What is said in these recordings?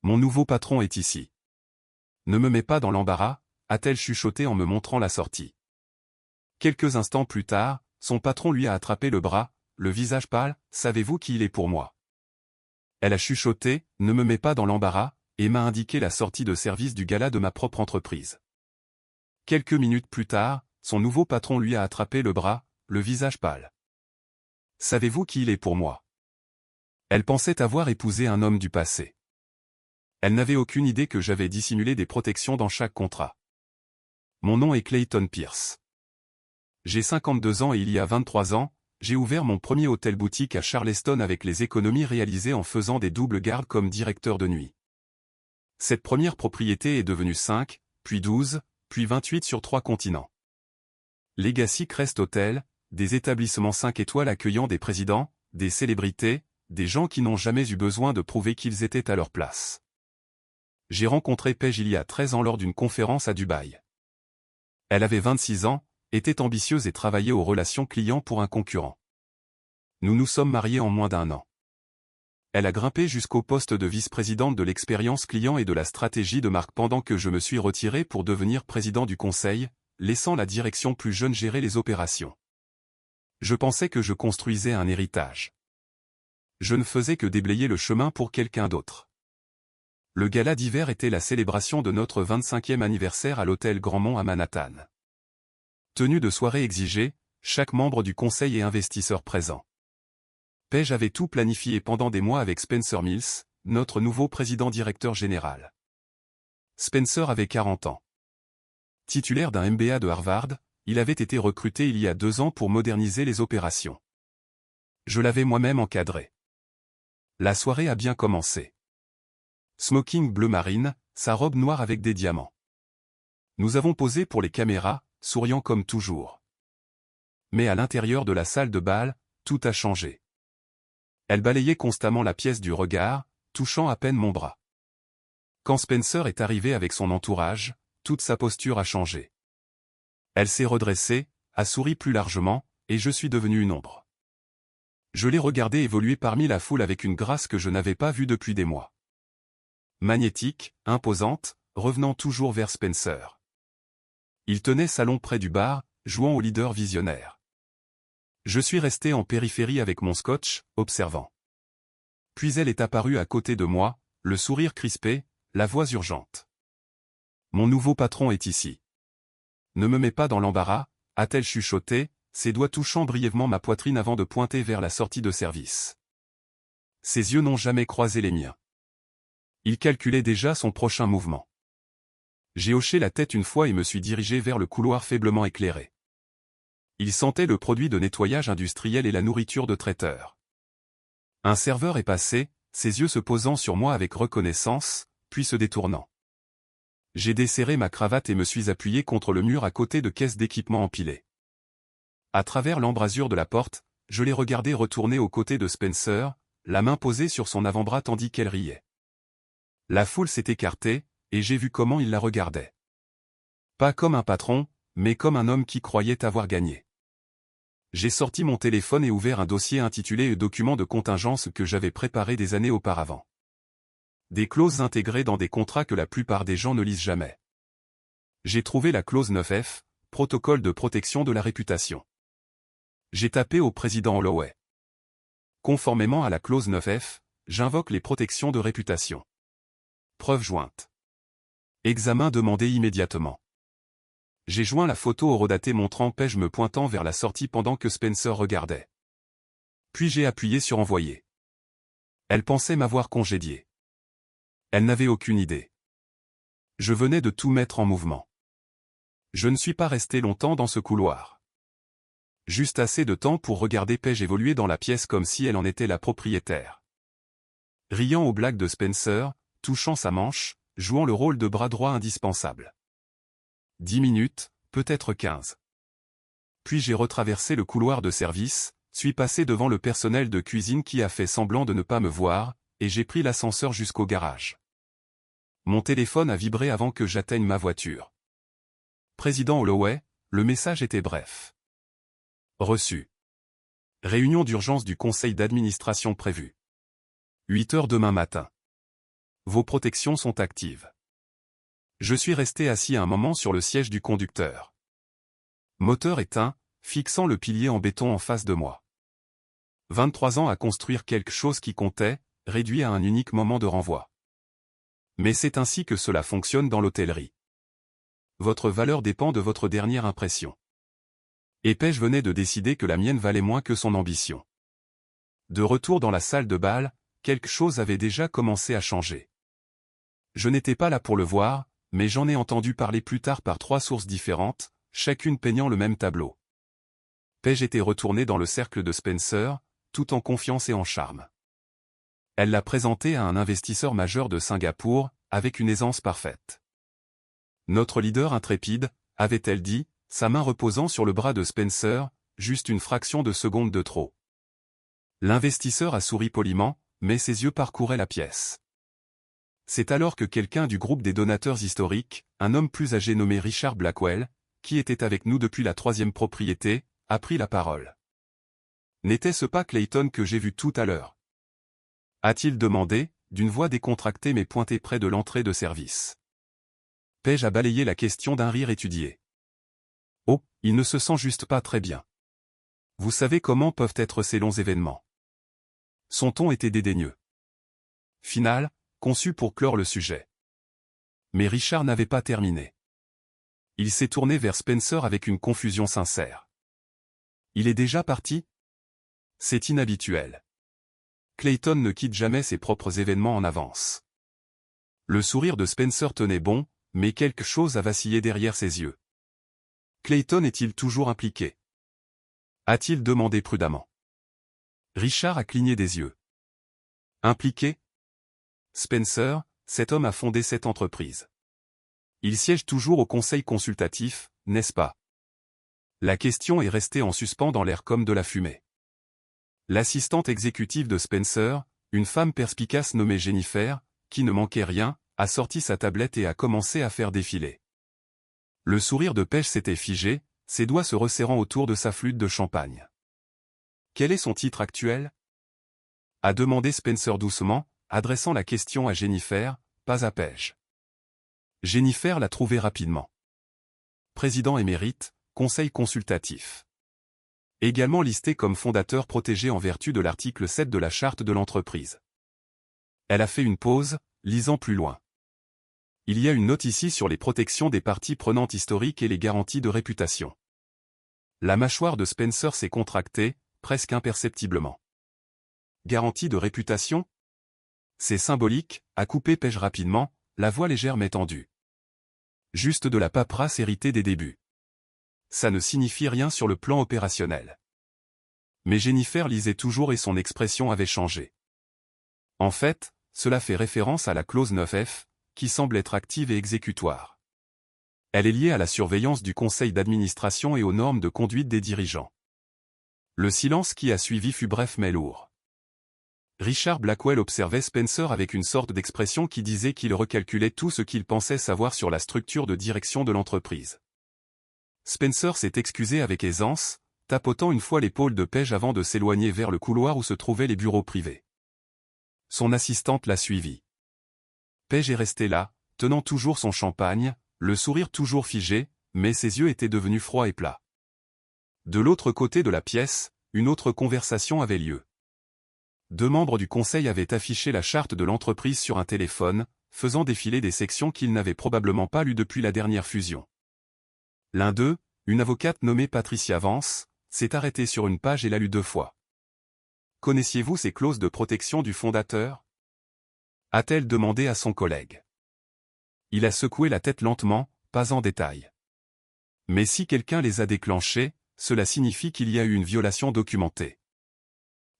Mon nouveau patron est ici. Ne me mets pas dans l'embarras, a-t-elle chuchoté en me montrant la sortie. Quelques instants plus tard, son patron lui a attrapé le bras, le visage pâle, « Savez-vous qui il est pour moi ?» Elle a chuchoté, « Ne me mets pas dans l'embarras », et m'a indiqué la sortie de service du gala de ma propre entreprise. Quelques minutes plus tard, son nouveau patron lui a attrapé le bras, le visage pâle. « Savez-vous qui il est pour moi ?» Elle pensait avoir épousé un homme du passé. Elle n'avait aucune idée que j'avais dissimulé des protections dans chaque contrat. Mon nom est Clayton Pierce. J'ai 52 ans et il y a 23 ans, j'ai ouvert mon premier hôtel-boutique à Charleston avec les économies réalisées en faisant des doubles gardes comme directeur de nuit. Cette première propriété est devenue 5, puis 12, puis 28 sur 3 continents. Legacy Crest Hotel, des établissements 5 étoiles accueillant des présidents, des célébrités, des gens qui n'ont jamais eu besoin de prouver qu'ils étaient à leur place. J'ai rencontré Paige il y a 13 ans lors d'une conférence à Dubaï. Elle avait 26 ans, était ambitieuse et travaillait aux relations clients pour un concurrent. Nous nous sommes mariés en moins d'1 an. Elle a grimpé jusqu'au poste de vice-présidente de l'expérience client et de la stratégie de marque pendant que je me suis retiré pour devenir président du conseil, laissant la direction plus jeune gérer les opérations. Je pensais que je construisais un héritage. Je ne faisais que déblayer le chemin pour quelqu'un d'autre. Le gala d'hiver était la célébration de notre 25e anniversaire à l'hôtel Grandmont à Manhattan. Tenue de soirée exigée, chaque membre du conseil et investisseur présent. Paige avait tout planifié pendant des mois avec Spencer Mills, notre nouveau président-directeur général. Spencer avait 40 ans. Titulaire d'un MBA de Harvard, il avait été recruté il y a 2 ans pour moderniser les opérations. Je l'avais moi-même encadré. La soirée a bien commencé. Smoking bleu marine, sa robe noire avec des diamants. Nous avons posé pour les caméras, souriant comme toujours. Mais à l'intérieur de la salle de bal, tout a changé. Elle balayait constamment la pièce du regard, touchant à peine mon bras. Quand Spencer est arrivé avec son entourage, toute sa posture a changé. Elle s'est redressée, a souri plus largement, et je suis devenu une ombre. Je l'ai regardée évoluer parmi la foule avec une grâce que je n'avais pas vue depuis des mois. Magnétique, imposante, revenant toujours vers Spencer. Il tenait salon près du bar, jouant au leader visionnaire. Je suis resté en périphérie avec mon scotch, observant. Puis elle est apparue à côté de moi, le sourire crispé, la voix urgente. Mon nouveau patron est ici. Ne me mets pas dans l'embarras, a-t-elle chuchoté, ses doigts touchant brièvement ma poitrine avant de pointer vers la sortie de service. Ses yeux n'ont jamais croisé les miens. Il calculait déjà son prochain mouvement. J'ai hoché la tête une fois et me suis dirigé vers le couloir faiblement éclairé. Il sentait le produit de nettoyage industriel et la nourriture de traiteur. Un serveur est passé, ses yeux se posant sur moi avec reconnaissance, puis se détournant. J'ai desserré ma cravate et me suis appuyé contre le mur à côté de caisses d'équipement empilées. À travers l'embrasure de la porte, je l'ai regardé retourner aux côtés de Spencer, la main posée sur son avant-bras tandis qu'elle riait. La foule s'est écartée, et j'ai vu comment il la regardait. Pas comme un patron, mais comme un homme qui croyait avoir gagné. J'ai sorti mon téléphone et ouvert un dossier intitulé « Documents de contingence » que j'avais préparé des années auparavant. Des clauses intégrées dans des contrats que la plupart des gens ne lisent jamais. J'ai trouvé la clause 9F, Protocole de protection de la réputation. J'ai tapé au président Holloway. Conformément à la clause 9F, j'invoque les protections de réputation. Preuve jointe. Examen demandé immédiatement. J'ai joint la photo horodatée montrant Paige me pointant vers la sortie pendant que Spencer regardait. Puis j'ai appuyé sur envoyer. Elle pensait m'avoir congédié. Elle n'avait aucune idée. Je venais de tout mettre en mouvement. Je ne suis pas resté longtemps dans ce couloir. Juste assez de temps pour regarder Paige évoluer dans la pièce comme si elle en était la propriétaire. Riant aux blagues de Spencer, touchant sa manche, jouant le rôle de bras droit indispensable. 10 minutes, peut-être 15. Puis j'ai retraversé le couloir de service, suis passé devant le personnel de cuisine qui a fait semblant de ne pas me voir, et j'ai pris l'ascenseur jusqu'au garage. Mon téléphone a vibré avant que j'atteigne ma voiture. Président Holloway, le message était bref. Reçu. Réunion d'urgence du conseil d'administration prévue. 8 heures demain matin. Vos protections sont actives. Je suis resté assis un moment sur le siège du conducteur. Moteur éteint, fixant le pilier en béton en face de moi. 23 ans à construire quelque chose qui comptait, réduit à un unique moment de renvoi. Mais c'est ainsi que cela fonctionne dans l'hôtellerie. Votre valeur dépend de votre dernière impression. Et Pej venait de décider que la mienne valait moins que son ambition. De retour dans la salle de bal, quelque chose avait déjà commencé à changer. Je n'étais pas là pour le voir, mais j'en ai entendu parler plus tard par 3 sources différentes, chacune peignant le même tableau. Pej était retournée dans le cercle de Spencer, tout en confiance et en charme. Elle l'a présenté à un investisseur majeur de Singapour, avec une aisance parfaite. Notre leader intrépide, avait-elle dit, sa main reposant sur le bras de Spencer, juste une fraction de seconde de trop. L'investisseur a souri poliment, mais ses yeux parcouraient la pièce. C'est alors que quelqu'un du groupe des donateurs historiques, un homme plus âgé nommé Richard Blackwell, qui était avec nous depuis la 3e propriété, a pris la parole. « N'était-ce pas Clayton que j'ai vu tout à l'heure » a-t-il demandé, d'une voix décontractée mais pointée près de l'entrée de service. Pej a balayé la question d'un rire étudié. « Oh, il ne se sent juste pas très bien. Vous savez comment peuvent être ces longs événements. » Son ton était dédaigneux. Final, conçu pour clore le sujet. Mais Richard n'avait pas terminé. Il s'est tourné vers Spencer avec une confusion sincère. « Il est déjà parti ?» C'est inhabituel. Clayton ne quitte jamais ses propres événements en avance. Le sourire de Spencer tenait bon, mais quelque chose a vacillé derrière ses yeux. Clayton est-il toujours impliqué? A-t-il demandé prudemment. Richard a cligné des yeux. Impliqué? Spencer, cet homme a fondé cette entreprise. Il siège toujours au conseil consultatif, n'est-ce pas? La question est restée en suspens dans l'air comme de la fumée. L'assistante exécutive de Spencer, une femme perspicace nommée Jennifer, qui ne manquait rien, a sorti sa tablette et a commencé à faire défiler. Le sourire de Pej s'était figé, ses doigts se resserrant autour de sa flûte de champagne. Quel est son titre actuel? A demandé Spencer doucement, adressant la question à Jennifer, pas à Pej. Jennifer l'a trouvé rapidement. Président émérite, conseil consultatif. Également listé comme fondateur protégé en vertu de l'article 7 de la charte de l'entreprise. Elle a fait une pause, lisant plus loin. Il y a une note ici sur les protections des parties prenantes historiques et les garanties de réputation. La mâchoire de Spencer s'est contractée, presque imperceptiblement. Garantie de réputation? C'est symbolique, a coupé Pej rapidement, la voix légère mais tendue. Juste de la paperasse héritée des débuts. Ça ne signifie rien sur le plan opérationnel. Mais Jennifer lisait toujours et son expression avait changé. En fait, cela fait référence à la clause 9F, qui semble être active et exécutoire. Elle est liée à la surveillance du conseil d'administration et aux normes de conduite des dirigeants. Le silence qui a suivi fut bref mais lourd. Richard Blackwell observait Spencer avec une sorte d'expression qui disait qu'il recalculait tout ce qu'il pensait savoir sur la structure de direction de l'entreprise. Spencer s'est excusé avec aisance, tapotant une fois l'épaule de Pej avant de s'éloigner vers le couloir où se trouvaient les bureaux privés. Son assistante l'a suivi. Pej est resté là, tenant toujours son champagne, le sourire toujours figé, mais ses yeux étaient devenus froids et plats. De l'autre côté de la pièce, une autre conversation avait lieu. 2 membres du conseil avaient affiché la charte de l'entreprise sur un téléphone, faisant défiler des sections qu'ils n'avaient probablement pas lues depuis la dernière fusion. L'un d'eux, une avocate nommée Patricia Vance, s'est arrêtée sur une page et l'a lue 2 fois. Connaissiez-vous ces clauses de protection du fondateur? A-t-elle demandé à son collègue. Il a secoué la tête lentement, pas en détail. Mais si quelqu'un les a déclenchées, cela signifie qu'il y a eu une violation documentée.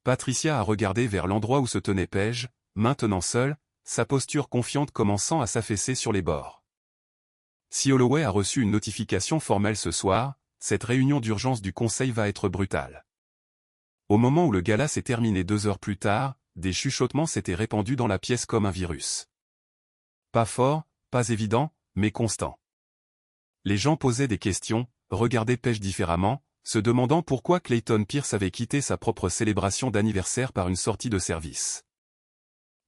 Patricia a regardé vers l'endroit où se tenait Pej, maintenant seul, sa posture confiante commençant à s'affaisser sur les bords. Si Holloway a reçu une notification formelle ce soir, cette réunion d'urgence du conseil va être brutale. Au moment où le gala s'est terminé 2 heures plus tard, des chuchotements s'étaient répandus dans la pièce comme un virus. Pas fort, pas évident, mais constant. Les gens posaient des questions, regardaient Pej différemment, se demandant pourquoi Clayton Pierce avait quitté sa propre célébration d'anniversaire par une sortie de service.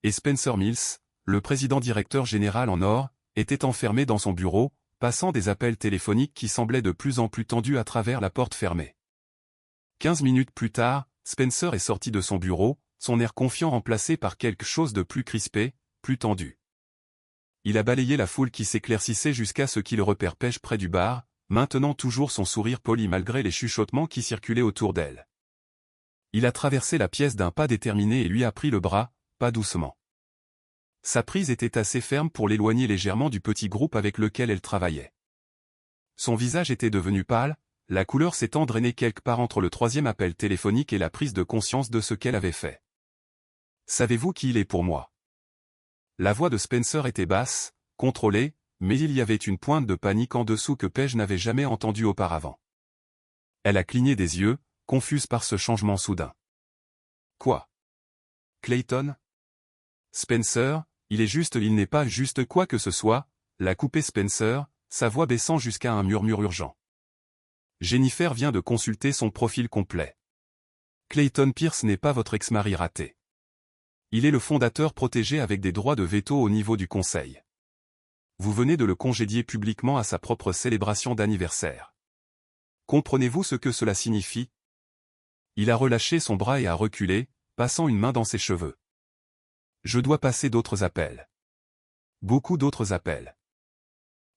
Et Spencer Mills, Le président-directeur général en or était enfermé dans son bureau, passant des appels téléphoniques qui semblaient de plus en plus tendus à travers la porte fermée. 15 minutes plus tard, Spencer est sorti de son bureau, son air confiant remplacé par quelque chose de plus crispé, plus tendu. Il a balayé la foule qui s'éclaircissait jusqu'à ce qu'il repère Paige près du bar, maintenant toujours son sourire poli malgré les chuchotements qui circulaient autour d'elle. Il a traversé la pièce d'un pas déterminé et lui a pris le bras, pas doucement. Sa prise était assez ferme pour l'éloigner légèrement du petit groupe avec lequel elle travaillait. Son visage était devenu pâle, la couleur s'étant drainée quelque part entre le troisième appel téléphonique et la prise de conscience de ce qu'elle avait fait. « Savez-vous qui il est pour moi ?» La voix de Spencer était basse, contrôlée, mais il y avait une pointe de panique en dessous que Paige n'avait jamais entendue auparavant. Elle a cligné des yeux, confuse par ce changement soudain. « Quoi ? Clayton ? Spencer, il n'est pas juste quoi que ce soit, » l'a coupé Spencer, sa voix baissant jusqu'à un murmure urgent. Jennifer vient de consulter son profil complet. Clayton Pierce n'est pas votre ex-mari raté. Il est le fondateur protégé avec des droits de veto au niveau du conseil. Vous venez de le congédier publiquement à sa propre célébration d'anniversaire. Comprenez-vous ce que cela signifie? Il a relâché son bras et a reculé, passant une main dans ses cheveux. Je dois passer d'autres appels. Beaucoup d'autres appels.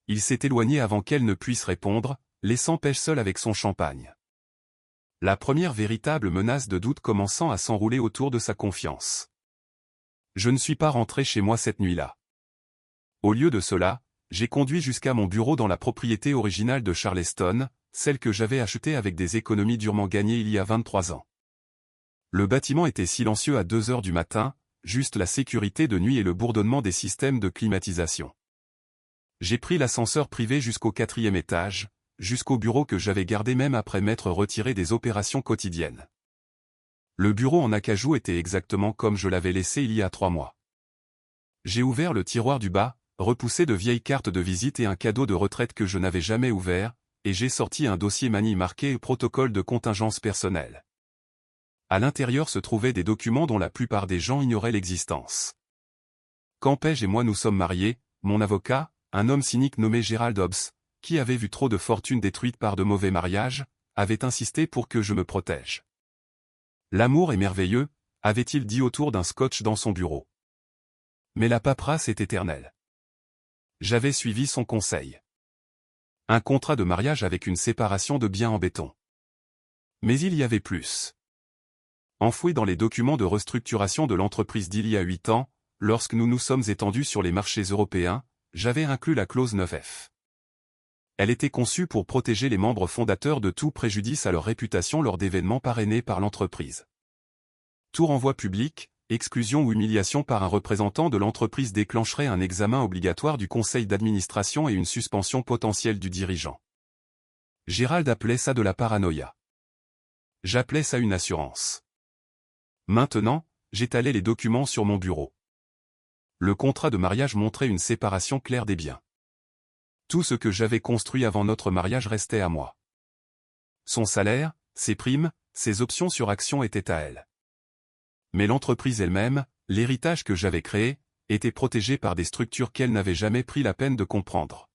Il s'est éloigné avant qu'elle ne puisse répondre, laissant Paige seule avec son champagne. La première véritable menace de doute commençant à s'enrouler autour de sa confiance. Je ne suis pas rentré chez moi cette nuit-là. Au lieu de cela, j'ai conduit jusqu'à mon bureau dans la propriété originale de Charleston, celle que j'avais achetée avec des économies durement gagnées il y a 23 ans. Le bâtiment était silencieux à 2 heures du matin, juste la sécurité de nuit et le bourdonnement des systèmes de climatisation. J'ai pris l'ascenseur privé jusqu'au 4e étage, jusqu'au bureau que j'avais gardé même après m'être retiré des opérations quotidiennes. Le bureau en acajou était exactement comme je l'avais laissé il y a 3 mois. J'ai ouvert le tiroir du bas, repoussé de vieilles cartes de visite et un cadeau de retraite que je n'avais jamais ouvert, et j'ai sorti un dossier manille marqué « Protocole de contingence personnelle ». À l'intérieur se trouvaient des documents dont la plupart des gens ignoraient l'existence. Quand Paige et moi nous sommes mariés, mon avocat, un homme cynique nommé Gerald Hobbs, qui avait vu trop de fortune détruite par de mauvais mariages, avait insisté pour que je me protège. L'amour est merveilleux, avait-il dit autour d'un scotch dans son bureau. Mais la paperasse est éternelle. J'avais suivi son conseil. Un contrat de mariage avec une séparation de biens en béton. Mais il y avait plus. Enfoui dans les documents de restructuration de l'entreprise d'il y a 8 ans, lorsque nous nous sommes étendus sur les marchés européens, j'avais inclus la clause 9F. Elle était conçue pour protéger les membres fondateurs de tout préjudice à leur réputation lors d'événements parrainés par l'entreprise. Tout renvoi public, exclusion ou humiliation par un représentant de l'entreprise déclencherait un examen obligatoire du conseil d'administration et une suspension potentielle du dirigeant. Gérald appelait ça de la paranoïa. J'appelais ça une assurance. Maintenant, j'étalais les documents sur mon bureau. Le contrat de mariage montrait une séparation claire des biens. Tout ce que j'avais construit avant notre mariage restait à moi. Son salaire, ses primes, ses options sur actions étaient à elle. Mais l'entreprise elle-même, l'héritage que j'avais créé, était protégé par des structures qu'elle n'avait jamais pris la peine de comprendre.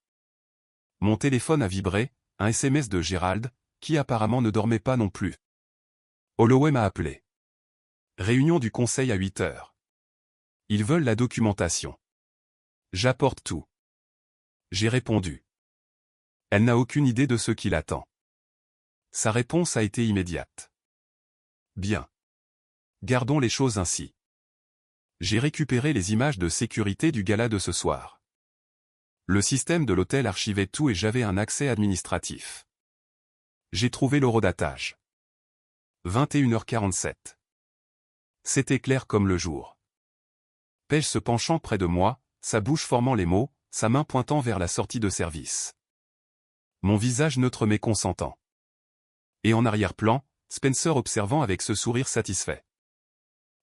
Mon téléphone a vibré, un SMS de Gérald, qui apparemment ne dormait pas non plus. Holloway m'a appelé. Réunion du conseil à 8 heures. Ils veulent la documentation. J'apporte tout. J'ai répondu. Elle n'a aucune idée de ce qui l'attend. Sa réponse a été immédiate. Bien. Gardons les choses ainsi. J'ai récupéré les images de sécurité du gala de ce soir. Le système de l'hôtel archivait tout et j'avais un accès administratif. J'ai trouvé l'horodatage. 21h47. C'était clair comme le jour. Paige se penchant près de moi, sa bouche formant les mots, sa main pointant vers la sortie de service. Mon visage neutre mais consentant. Et en arrière-plan, Spencer observant avec ce sourire satisfait.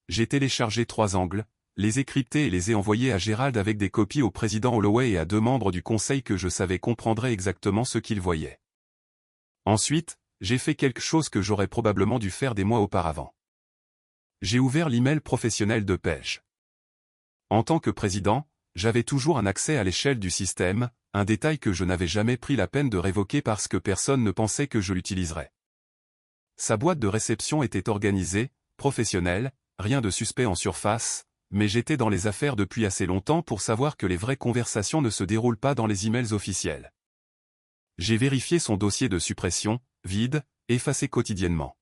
J'ai téléchargé 3 angles, les ai cryptés et les ai envoyés à Gérald avec des copies au président Holloway et à 2 membres du conseil que je savais comprendraient exactement ce qu'ils voyaient. Ensuite, j'ai fait quelque chose que j'aurais probablement dû faire des mois auparavant. J'ai ouvert l'email professionnel de Paige. En tant que président, j'avais toujours un accès à l'échelle du système, un détail que je n'avais jamais pris la peine de révoquer parce que personne ne pensait que je l'utiliserais. Sa boîte de réception était organisée, professionnelle, rien de suspect en surface, mais j'étais dans les affaires depuis assez longtemps pour savoir que les vraies conversations ne se déroulent pas dans les emails officiels. J'ai vérifié son dossier de suppression, vide, effacé quotidiennement.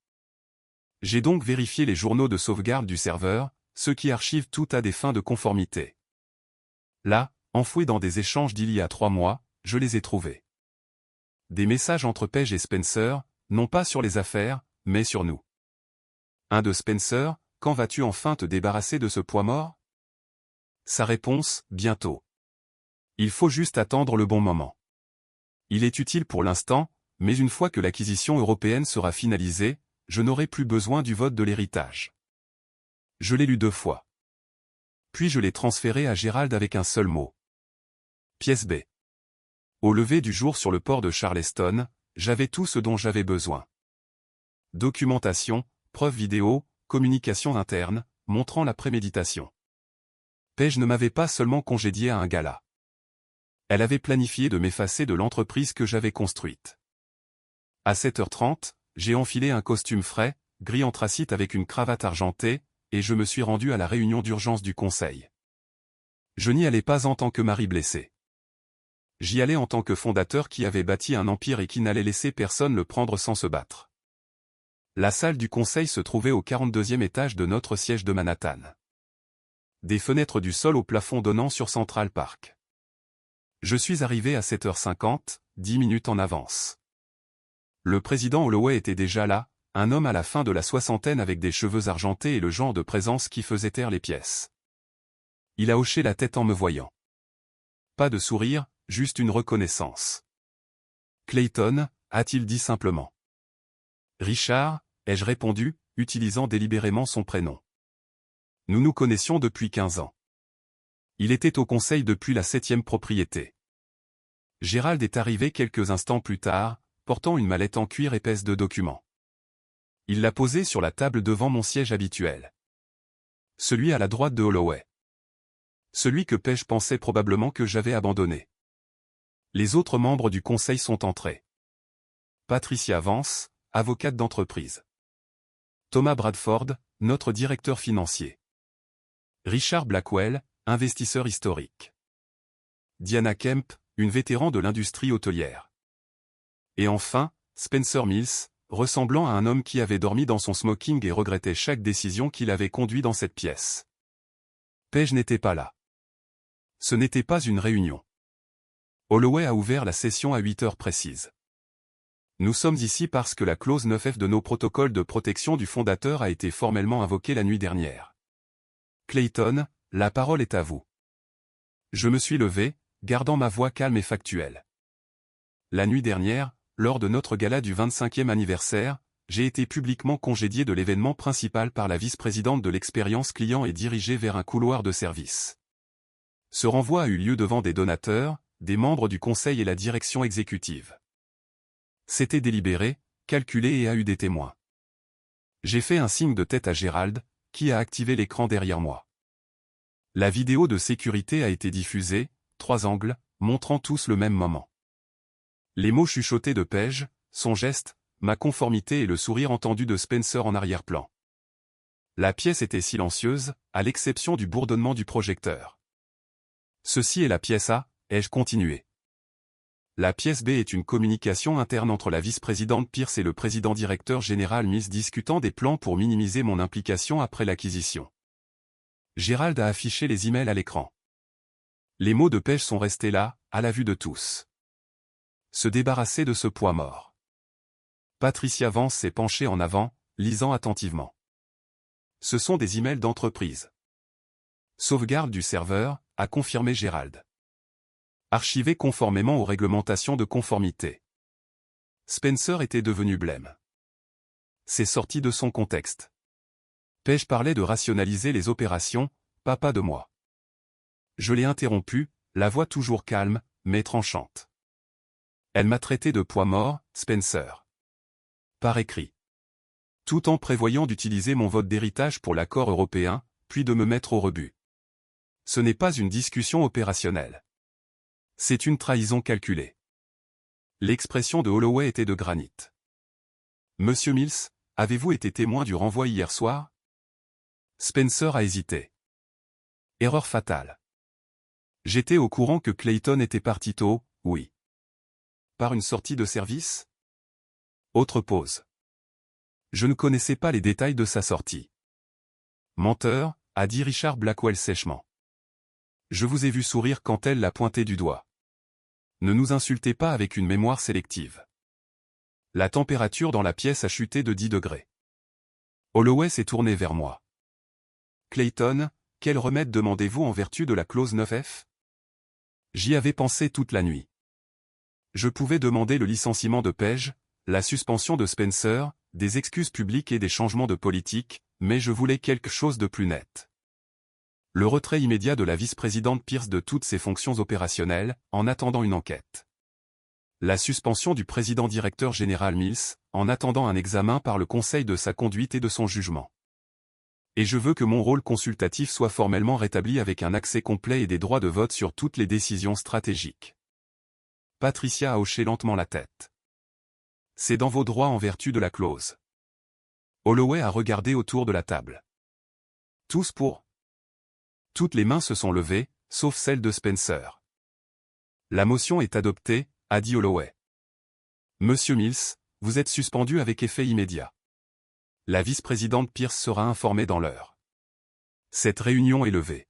J'ai donc vérifié les journaux de sauvegarde du serveur, ceux qui archivent tout à des fins de conformité. Là, enfouis dans des échanges d'il y a 3 mois, je les ai trouvés. Des messages entre Page et Spencer, non pas sur les affaires, mais sur nous. Un de Spencer, quand vas-tu enfin te débarrasser de ce poids mort? Sa réponse, bientôt. Il faut juste attendre le bon moment. Il est utile pour l'instant, mais une fois que l'acquisition européenne sera finalisée, je n'aurai plus besoin du vote de l'héritage. Je l'ai lu 2 fois. Puis je l'ai transféré à Gérald avec un seul mot. Pièce B. Au lever du jour sur le port de Charleston, j'avais tout ce dont j'avais besoin. Documentation, preuves vidéo, communication interne, montrant la préméditation. Paige ne m'avait pas seulement congédié à un gala. Elle avait planifié de m'effacer de l'entreprise que j'avais construite. À 7h30, j'ai enfilé un costume frais, gris anthracite avec une cravate argentée, et je me suis rendu à la réunion d'urgence du conseil. Je n'y allais pas en tant que mari blessé. J'y allais en tant que fondateur qui avait bâti un empire et qui n'allait laisser personne le prendre sans se battre. La salle du conseil se trouvait au 42e étage de notre siège de Manhattan. Des fenêtres du sol au plafond donnant sur Central Park. Je suis arrivé à 7h50, 10 minutes en avance. Le président Holloway était déjà là, un homme à la fin de la soixantaine avec des cheveux argentés et le genre de présence qui faisait taire les pièces. Il a hoché la tête en me voyant. Pas de sourire, juste une reconnaissance. Clayton, a-t-il dit simplement. Richard, ai-je répondu, utilisant délibérément son prénom. Nous nous connaissions depuis 15 ans. Il était au conseil depuis la 7e propriété. Gérald est arrivé quelques instants plus tard, portant une mallette en cuir épaisse de documents. Il l'a posée sur la table devant mon siège habituel. Celui à la droite de Holloway. Celui que Page pensait probablement que j'avais abandonné. Les autres membres du conseil sont entrés. Patricia Vance, avocate d'entreprise. Thomas Bradford, notre directeur financier. Richard Blackwell, investisseur historique. Diana Kemp, une vétéran de l'industrie hôtelière. Et enfin, Spencer Mills, ressemblant à un homme qui avait dormi dans son smoking et regrettait chaque décision qu'il avait conduite dans cette pièce. Page n'était pas là. Ce n'était pas une réunion. Holloway a ouvert la session à 8 heures précises. Nous sommes ici parce que la clause 9F de nos protocoles de protection du fondateur a été formellement invoquée la nuit dernière. Clayton, la parole est à vous. Je me suis levé, gardant ma voix calme et factuelle. La nuit dernière, lors de notre gala du 25e anniversaire, j'ai été publiquement congédié de l'événement principal par la vice-présidente de l'expérience client et dirigé vers un couloir de service. Ce renvoi a eu lieu devant des donateurs, des membres du conseil et la direction exécutive. C'était délibéré, calculé et a eu des témoins. J'ai fait un signe de tête à Gérald, qui a activé l'écran derrière moi. La vidéo de sécurité a été diffusée, 3 angles, montrant tous le même moment. Les mots chuchotés de Page, son geste, ma conformité et le sourire entendu de Spencer en arrière-plan. La pièce était silencieuse, à l'exception du bourdonnement du projecteur. Ceci est la pièce A, ai-je continué. La pièce B est une communication interne entre la vice-présidente Pierce et le président directeur général Mills discutant des plans pour minimiser mon implication après l'acquisition. Gérald a affiché les emails à l'écran. Les mots de Page sont restés là, à la vue de tous. Se débarrasser de ce poids mort. Patricia Vance s'est penchée en avant, lisant attentivement. Ce sont des emails d'entreprise. Sauvegarde du serveur, a confirmé Gérald. Archivé conformément aux réglementations de conformité. Spencer était devenu blême. C'est sorti de son contexte. Page parlait de rationaliser les opérations, pas de moi. Je l'ai interrompu, la voix toujours calme, mais tranchante. Elle m'a traité de poids mort, Spencer. Par écrit. Tout en prévoyant d'utiliser mon vote d'héritage pour l'accord européen, puis de me mettre au rebut. Ce n'est pas une discussion opérationnelle. C'est une trahison calculée. L'expression de Holloway était de granit. Monsieur Mills, avez-vous été témoin du renvoi hier soir? Spencer a hésité. Erreur fatale. J'étais au courant que Clayton était parti tôt, oui. Par une sortie de service? Autre pause. Je ne connaissais pas les détails de sa sortie. Menteur, a dit Richard Blackwell sèchement. Je vous ai vu sourire quand elle l'a pointé du doigt. Ne nous insultez pas avec une mémoire sélective. La température dans la pièce a chuté de 10 degrés. Holloway s'est tourné vers moi. Clayton, quel remède demandez-vous en vertu de la clause 9F? J'y avais pensé toute la nuit. Je pouvais demander le licenciement de Page, la suspension de Spencer, des excuses publiques et des changements de politique, mais je voulais quelque chose de plus net. Le retrait immédiat de la vice-présidente Pierce de toutes ses fonctions opérationnelles, en attendant une enquête. La suspension du président-directeur général Mills, en attendant un examen par le Conseil de sa conduite et de son jugement. Et je veux que mon rôle consultatif soit formellement rétabli avec un accès complet et des droits de vote sur toutes les décisions stratégiques. Patricia a hoché lentement la tête. C'est dans vos droits en vertu de la clause. Holloway a regardé autour de la table. Tous pour. Toutes les mains se sont levées, sauf celle de Spencer. La motion est adoptée, a dit Holloway. Monsieur Mills, vous êtes suspendu avec effet immédiat. La vice-présidente Pierce sera informée dans l'heure. Cette réunion est levée.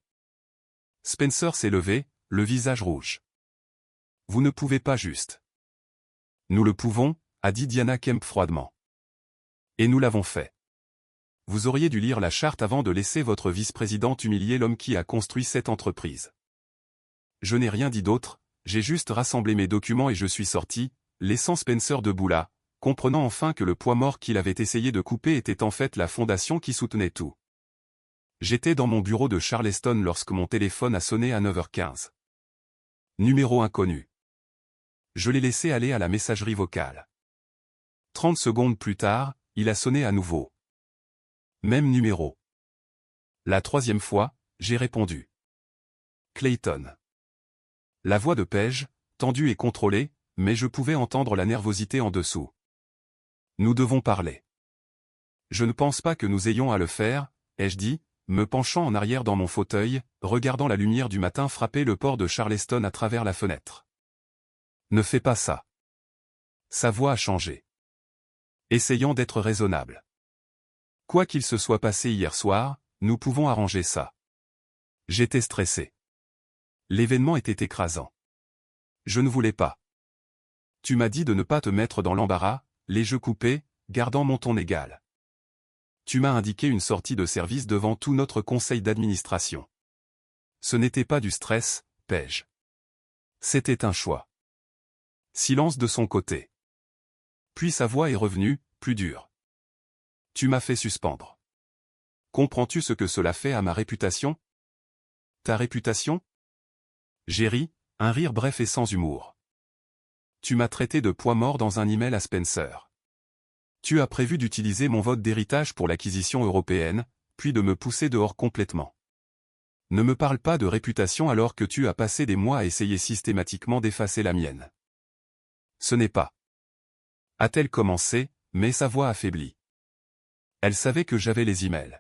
Spencer s'est levé, le visage rouge. Vous ne pouvez pas juste. Nous le pouvons, a dit Diana Kemp froidement. Et nous l'avons fait. Vous auriez dû lire la charte avant de laisser votre vice-présidente humilier l'homme qui a construit cette entreprise. Je n'ai rien dit d'autre, j'ai juste rassemblé mes documents et je suis sorti, laissant Spencer debout là, comprenant enfin que le poids mort qu'il avait essayé de couper était en fait la fondation qui soutenait tout. J'étais dans mon bureau de Charleston lorsque mon téléphone a sonné à 9h15. Numéro inconnu. Je l'ai laissé aller à la messagerie vocale. 30 secondes plus tard, il a sonné à nouveau. Même numéro. La troisième fois, j'ai répondu. Clayton. La voix de Page, tendue et contrôlée, mais je pouvais entendre la nervosité en dessous. Nous devons parler. Je ne pense pas que nous ayons à le faire, ai-je dit, me penchant en arrière dans mon fauteuil, regardant la lumière du matin frapper le port de Charleston à travers la fenêtre. Ne fais pas ça. Sa voix a changé. Essayons d'être raisonnables. Quoi qu'il se soit passé hier soir, nous pouvons arranger ça. J'étais stressé. L'événement était écrasant. Je ne voulais pas. Tu m'as dit de ne pas te mettre dans l'embarras, les jeux coupés, gardant mon ton égal. Tu m'as indiqué une sortie de service devant tout notre conseil d'administration. Ce n'était pas du stress, Page. C'était un choix. Silence de son côté. Puis sa voix est revenue, plus dure. Tu m'as fait suspendre. Comprends-tu ce que cela fait à ma réputation? Ta réputation? J'ai ri, un rire bref et sans humour. Tu m'as traité de poids mort dans un email à Spencer. Tu as prévu d'utiliser mon vote d'héritage pour l'acquisition européenne, puis de me pousser dehors complètement. Ne me parle pas de réputation alors que tu as passé des mois à essayer systématiquement d'effacer la mienne. Ce n'est pas. A-t-elle commencé, mais sa voix affaiblit. Elle savait que j'avais les emails.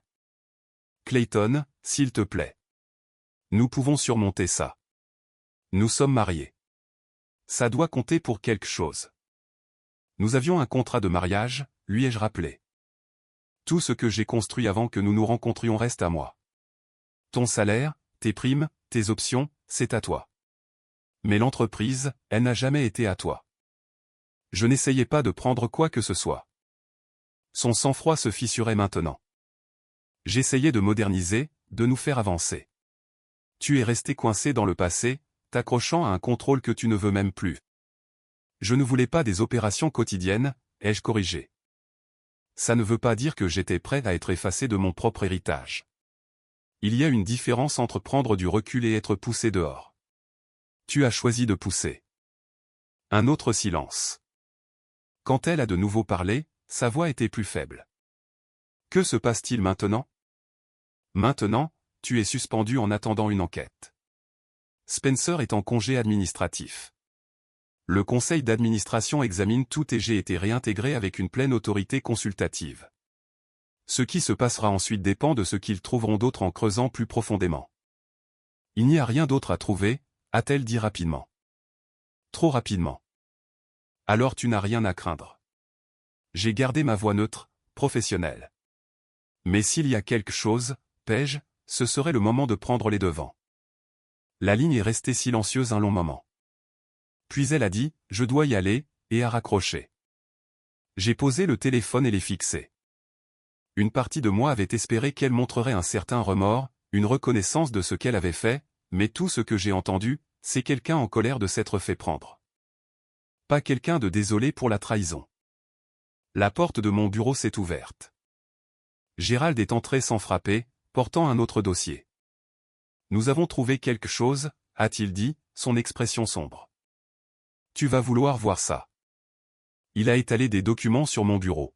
Clayton, s'il te plaît. Nous pouvons surmonter ça. Nous sommes mariés. Ça doit compter pour quelque chose. Nous avions un contrat de mariage, lui ai-je rappelé. Tout ce que j'ai construit avant que nous nous rencontrions reste à moi. Ton salaire, tes primes, tes options, c'est à toi. Mais l'entreprise, elle n'a jamais été à toi. Je n'essayais pas de prendre quoi que ce soit. Son sang-froid se fissurait maintenant. J'essayais de moderniser, de nous faire avancer. Tu es resté coincé dans le passé, t'accrochant à un contrôle que tu ne veux même plus. Je ne voulais pas des opérations quotidiennes, ai-je corrigé. Ça ne veut pas dire que j'étais prêt à être effacé de mon propre héritage. Il y a une différence entre prendre du recul et être poussé dehors. Tu as choisi de pousser. Un autre silence. Quand elle a de nouveau parlé, sa voix était plus faible. Que se passe-t-il maintenant? Maintenant, tu es suspendu en attendant une enquête. Spencer est en congé administratif. Le conseil d'administration examine tout et j'ai été réintégré avec une pleine autorité consultative. Ce qui se passera ensuite dépend de ce qu'ils trouveront d'autre en creusant plus profondément. Il n'y a rien d'autre à trouver, a-t-elle dit rapidement. Trop rapidement. Alors tu n'as rien à craindre. J'ai gardé ma voix neutre, professionnelle. Mais s'il y a quelque chose, Paige, ce serait le moment de prendre les devants. La ligne est restée silencieuse un long moment. Puis elle a dit, je dois y aller, et a raccroché. J'ai posé le téléphone et l'ai fixé. Une partie de moi avait espéré qu'elle montrerait un certain remords, une reconnaissance de ce qu'elle avait fait, mais tout ce que j'ai entendu, c'est quelqu'un en colère de s'être fait prendre. Pas quelqu'un de désolé pour la trahison. La porte de mon bureau s'est ouverte. Gérald est entré sans frapper, portant un autre dossier. Nous avons trouvé quelque chose, a-t-il dit, son expression sombre. Tu vas vouloir voir ça. Il a étalé des documents sur mon bureau.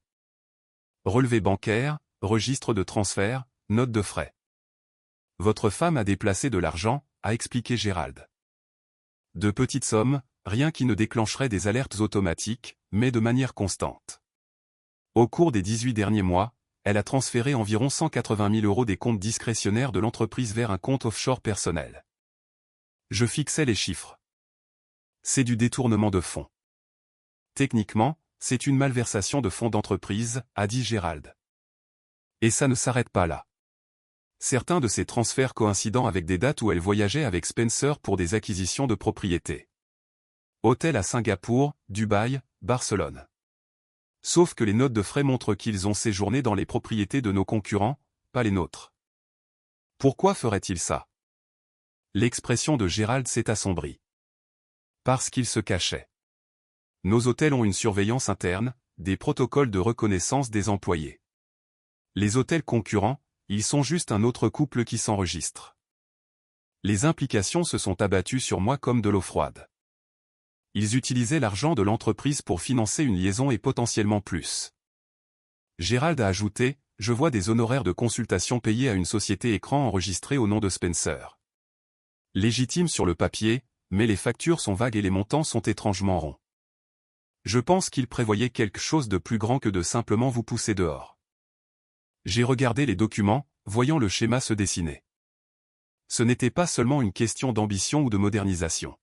Relevé bancaire, registre de transfert, note de frais. Votre femme a déplacé de l'argent, a expliqué Gérald. De petites sommes, rien qui ne déclencherait des alertes automatiques, mais de manière constante. Au cours des 18 derniers mois, elle a transféré environ 180 000 € des comptes discrétionnaires de l'entreprise vers un compte offshore personnel. Je fixais les chiffres. C'est du détournement de fonds. Techniquement, c'est une malversation de fonds d'entreprise, a dit Gérald. Et ça ne s'arrête pas là. Certains de ces transferts coïncidant avec des dates où elle voyageait avec Spencer pour des acquisitions de propriétés. Hôtels à Singapour, Dubaï, Barcelone. Sauf que les notes de frais montrent qu'ils ont séjourné dans les propriétés de nos concurrents, pas les nôtres. Pourquoi ferait-il ça? L'expression de Gérald s'est assombrie. Parce qu'il se cachait. Nos hôtels ont une surveillance interne, des protocoles de reconnaissance des employés. Les hôtels concurrents, ils sont juste un autre couple qui s'enregistre. Les implications se sont abattues sur moi comme de l'eau froide. Ils utilisaient l'argent de l'entreprise pour financer une liaison et potentiellement plus. Gérald a ajouté, je vois des honoraires de consultation payés à une société écran enregistrée au nom de Spencer. Légitime sur le papier, mais les factures sont vagues et les montants sont étrangement ronds. Je pense qu'il prévoyait quelque chose de plus grand que de simplement vous pousser dehors. J'ai regardé les documents, voyant le schéma se dessiner. Ce n'était pas seulement une question d'ambition ou de modernisation.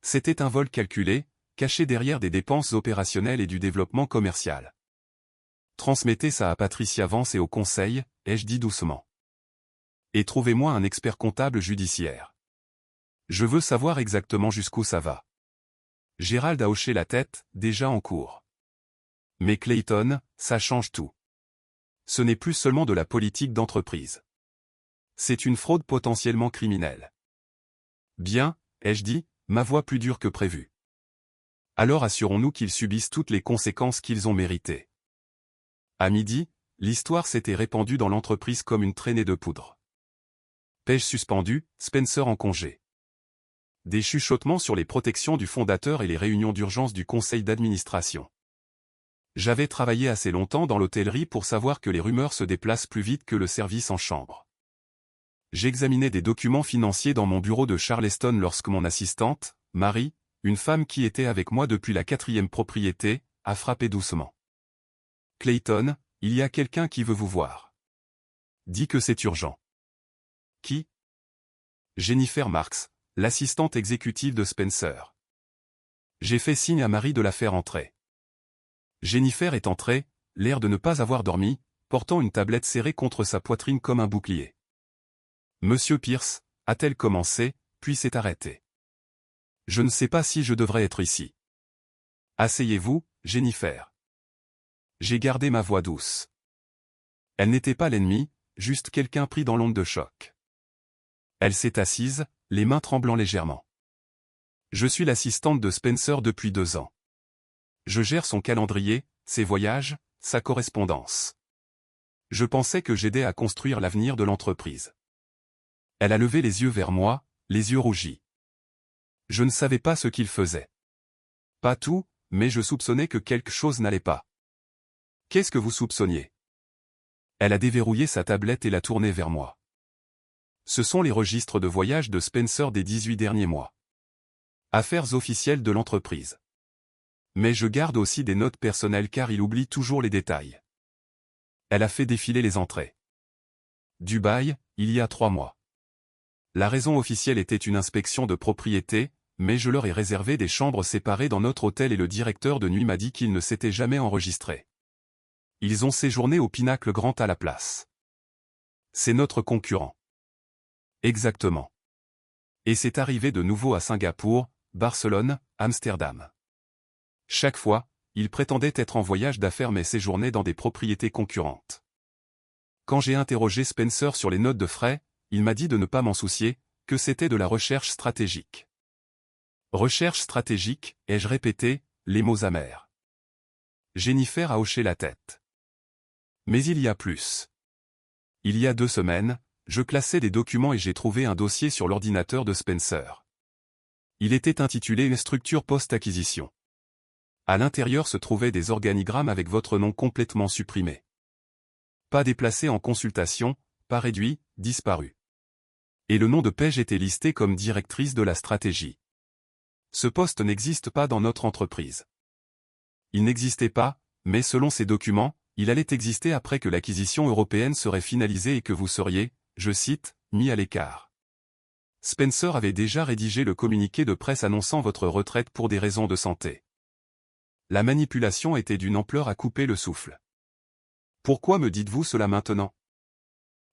C'était un vol calculé, caché derrière des dépenses opérationnelles et du développement commercial. Transmettez ça à Patricia Vance et au conseil, ai-je dit doucement. Et trouvez-moi un expert comptable judiciaire. Je veux savoir exactement jusqu'où ça va. Gérald a hoché la tête, déjà en cours. Mais Clayton, ça change tout. Ce n'est plus seulement de la politique d'entreprise. C'est une fraude potentiellement criminelle. Bien, ai-je dit, ma voix plus dure que prévu. Alors assurons-nous qu'ils subissent toutes les conséquences qu'ils ont méritées. À midi, l'histoire s'était répandue dans l'entreprise comme une traînée de poudre. Paige suspendue, Spencer en congé. Des chuchotements sur les protections du fondateur et les réunions d'urgence du conseil d'administration. J'avais travaillé assez longtemps dans l'hôtellerie pour savoir que les rumeurs se déplacent plus vite que le service en chambre. J'examinais des documents financiers dans mon bureau de Charleston lorsque mon assistante, Marie, une femme qui était avec moi depuis la 4e propriété, a frappé doucement. « Clayton, il y a quelqu'un qui veut vous voir. Dis que c'est urgent. » Qui? Jennifer Marks, l'assistante exécutive de Spencer. J'ai fait signe à Marie de la faire entrer. Jennifer est entrée, l'air de ne pas avoir dormi, portant une tablette serrée contre sa poitrine comme un bouclier. Monsieur Pierce, a-t-elle commencé, puis s'est arrêtée. Je ne sais pas si je devrais être ici. Asseyez-vous, Jennifer. J'ai gardé ma voix douce. Elle n'était pas l'ennemi, juste quelqu'un pris dans l'onde de choc. Elle s'est assise, les mains tremblant légèrement. Je suis l'assistante de Spencer depuis 2 ans. Je gère son calendrier, ses voyages, sa correspondance. Je pensais que j'aidais à construire l'avenir de l'entreprise. Elle a levé les yeux vers moi, les yeux rougis. Je ne savais pas ce qu'il faisait. Pas tout, mais je soupçonnais que quelque chose n'allait pas. Qu'est-ce que vous soupçonniez? Elle a déverrouillé sa tablette et l'a tournée vers moi. Ce sont les registres de voyage de Spencer des 18 derniers mois. Affaires officielles de l'entreprise. Mais je garde aussi des notes personnelles car il oublie toujours les détails. Elle a fait défiler les entrées. Dubaï, il y a 3 mois. La raison officielle était une inspection de propriété, mais je leur ai réservé des chambres séparées dans notre hôtel et le directeur de nuit m'a dit qu'ils ne s'étaient jamais enregistrés. Ils ont séjourné au Pinacle Grand à la place. C'est notre concurrent. Exactement. Et c'est arrivé de nouveau à Singapour, Barcelone, Amsterdam. Chaque fois, ils prétendaient être en voyage d'affaires mais séjournaient dans des propriétés concurrentes. Quand j'ai interrogé Spencer sur les notes de frais, il m'a dit de ne pas m'en soucier, que c'était de la recherche stratégique. Recherche stratégique, ai-je répété, les mots amers. Jennifer a hoché la tête. Mais il y a plus. Il y a 2 semaines, je classais des documents et j'ai trouvé un dossier sur l'ordinateur de Spencer. Il était intitulé « Structure post-acquisition ». À l'intérieur se trouvaient des organigrammes avec votre nom complètement supprimé. Pas déplacé en consultation, pas réduit, disparu. Et le nom de Paige était listé comme directrice de la stratégie. Ce poste n'existe pas dans notre entreprise. Il n'existait pas, mais selon ces documents, il allait exister après que l'acquisition européenne serait finalisée et que vous seriez, je cite, mis à l'écart. Spencer avait déjà rédigé le communiqué de presse annonçant votre retraite pour des raisons de santé. La manipulation était d'une ampleur à couper le souffle. Pourquoi me dites-vous cela maintenant?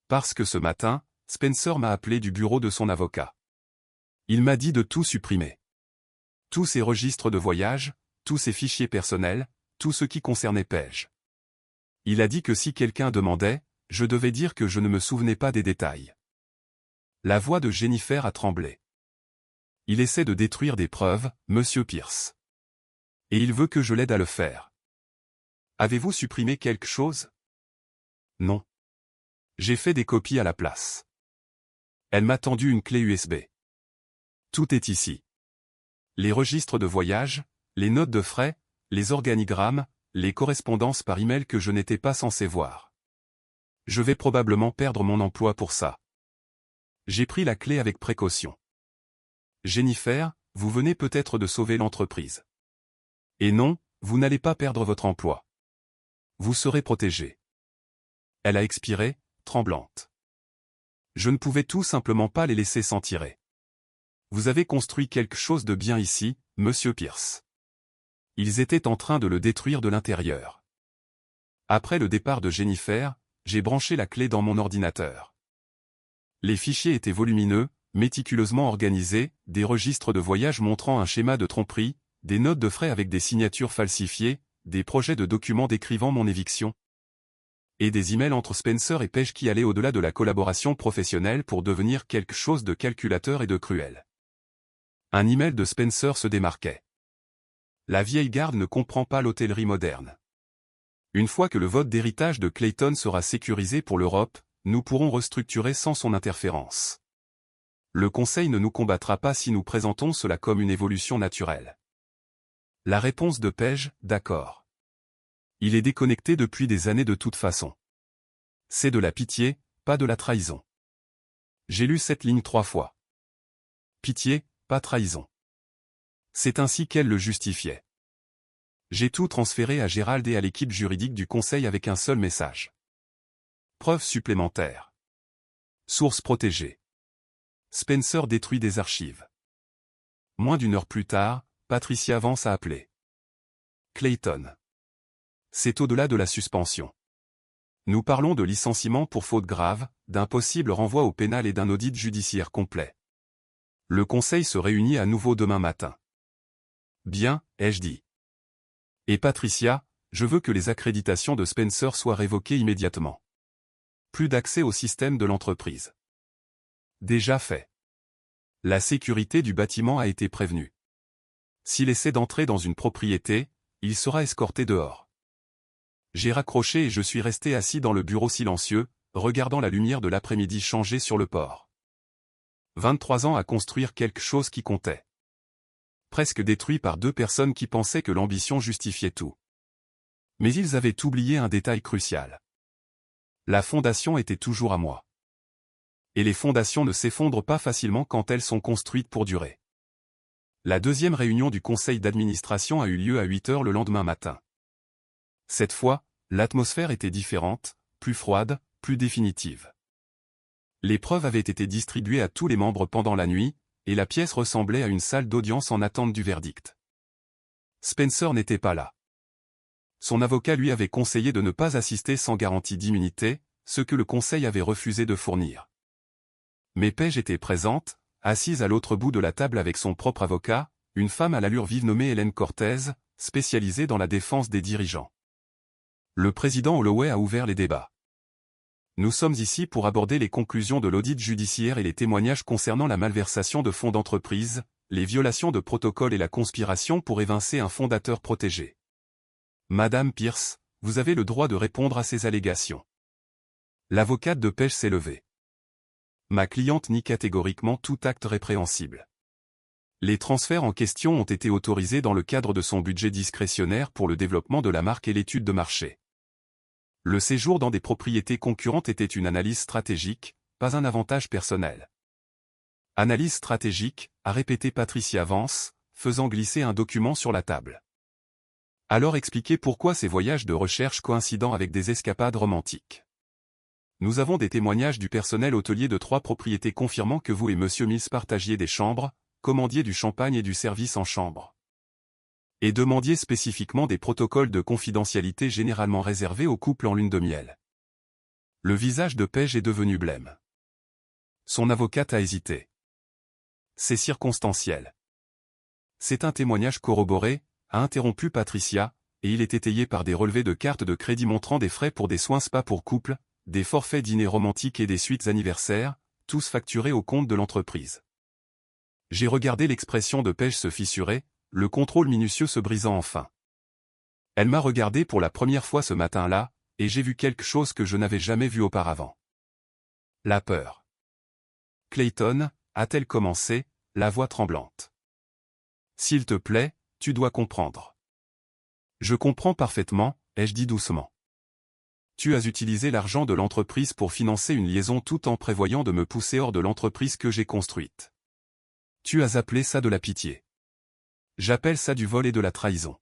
Parce que ce matin, Spencer m'a appelé du bureau de son avocat. Il m'a dit de tout supprimer. Tous ces registres de voyage, tous ces fichiers personnels, tout ce qui concernait Paige. Il a dit que si quelqu'un demandait, je devais dire que je ne me souvenais pas des détails. La voix de Jennifer a tremblé. Il essaie de détruire des preuves, Monsieur Pierce. Et il veut que je l'aide à le faire. Avez-vous supprimé quelque chose? Non. J'ai fait des copies à la place. Elle m'a tendu une clé USB. Tout est ici. Les registres de voyage, les notes de frais, les organigrammes, les correspondances par email que je n'étais pas censé voir. Je vais probablement perdre mon emploi pour ça. J'ai pris la clé avec précaution. Jennifer, vous venez peut-être de sauver l'entreprise. Et non, vous n'allez pas perdre votre emploi. Vous serez protégée. Elle a expiré, tremblante. Je ne pouvais tout simplement pas les laisser s'en tirer. Vous avez construit quelque chose de bien ici, Monsieur Pierce. Ils étaient en train de le détruire de l'intérieur. Après le départ de Jennifer, j'ai branché la clé dans mon ordinateur. Les fichiers étaient volumineux, méticuleusement organisés, des registres de voyage montrant un schéma de tromperie, des notes de frais avec des signatures falsifiées, des projets de documents décrivant mon éviction. Et des emails entre Spencer et Paige qui allaient au-delà de la collaboration professionnelle pour devenir quelque chose de calculateur et de cruel. Un email de Spencer se démarquait. La vieille garde ne comprend pas l'hôtellerie moderne. Une fois que le vote d'héritage de Clayton sera sécurisé pour l'Europe, nous pourrons restructurer sans son interférence. Le Conseil ne nous combattra pas si nous présentons cela comme une évolution naturelle. La réponse de Paige, d'accord. Il est déconnecté depuis des années de toute façon. C'est de la pitié, pas de la trahison. J'ai lu cette ligne 3 fois. Pitié, pas trahison. C'est ainsi qu'elle le justifiait. J'ai tout transféré à Gérald et à l'équipe juridique du Conseil avec un seul message. Preuve supplémentaire. Source protégée. Spencer détruit des archives. Moins d'1 heure plus tard, Patricia Vance a appelé. Clayton. C'est au-delà de la suspension. Nous parlons de licenciement pour faute grave, d'un possible renvoi au pénal et d'un audit judiciaire complet. Le Conseil se réunit à nouveau demain matin. Bien, ai-je dit. Et Patricia, je veux que les accréditations de Spencer soient révoquées immédiatement. Plus d'accès au système de l'entreprise. Déjà fait. La sécurité du bâtiment a été prévenue. S'il essaie d'entrer dans une propriété, il sera escorté dehors. J'ai raccroché et je suis resté assis dans le bureau silencieux, regardant la lumière de l'après-midi changer sur le port. 23 ans à construire quelque chose qui comptait. Presque détruit par 2 personnes qui pensaient que l'ambition justifiait tout. Mais ils avaient oublié un détail crucial. La fondation était toujours à moi. Et les fondations ne s'effondrent pas facilement quand elles sont construites pour durer. La deuxième réunion du conseil d'administration a eu lieu à 8 heures le lendemain matin. Cette fois, l'atmosphère était différente, plus froide, plus définitive. Les preuves avaient été distribuées à tous les membres pendant la nuit, et la pièce ressemblait à une salle d'audience en attente du verdict. Spencer n'était pas là. Son avocat lui avait conseillé de ne pas assister sans garantie d'immunité, ce que le conseil avait refusé de fournir. Mais Paige était présente, assise à l'autre bout de la table avec son propre avocat, une femme à l'allure vive nommée Hélène Cortez, spécialisée dans la défense des dirigeants. Le président Holloway a ouvert les débats. Nous sommes ici pour aborder les conclusions de l'audit judiciaire et les témoignages concernant la malversation de fonds d'entreprise, les violations de protocole et la conspiration pour évincer un fondateur protégé. Madame Pierce, vous avez le droit de répondre à ces allégations. L'avocate de Paige s'est levée. Ma cliente nie catégoriquement tout acte répréhensible. Les transferts en question ont été autorisés dans le cadre de son budget discrétionnaire pour le développement de la marque et l'étude de marché. Le séjour dans des propriétés concurrentes était une analyse stratégique, pas un avantage personnel. Analyse stratégique, a répété Patricia Vance, faisant glisser un document sur la table. Alors expliquez pourquoi ces voyages de recherche coïncidant avec des escapades romantiques. Nous avons des témoignages du personnel hôtelier de 3 propriétés confirmant que vous et Monsieur Mills partagiez des chambres, commandiez du champagne et du service en chambre. Et demandiez spécifiquement des protocoles de confidentialité généralement réservés aux couples en lune de miel. Le visage de Paige est devenu blême. Son avocate a hésité. C'est circonstanciel. C'est un témoignage corroboré, a interrompu Patricia, et il est étayé par des relevés de cartes de crédit montrant des frais pour des soins spa pour couple, des forfaits dîners romantiques et des suites anniversaires, tous facturés au compte de l'entreprise. J'ai regardé l'expression de Paige se fissurer, le contrôle minutieux se brisant enfin. Elle m'a regardé pour la première fois ce matin-là, et j'ai vu quelque chose que je n'avais jamais vu auparavant. La peur. Clayton, a-t-elle commencé, la voix tremblante. S'il te plaît, tu dois comprendre. Je comprends parfaitement, ai-je dit doucement. Tu as utilisé l'argent de l'entreprise pour financer une liaison tout en prévoyant de me pousser hors de l'entreprise que j'ai construite. Tu as appelé ça de la pitié. J'appelle ça du vol et de la trahison.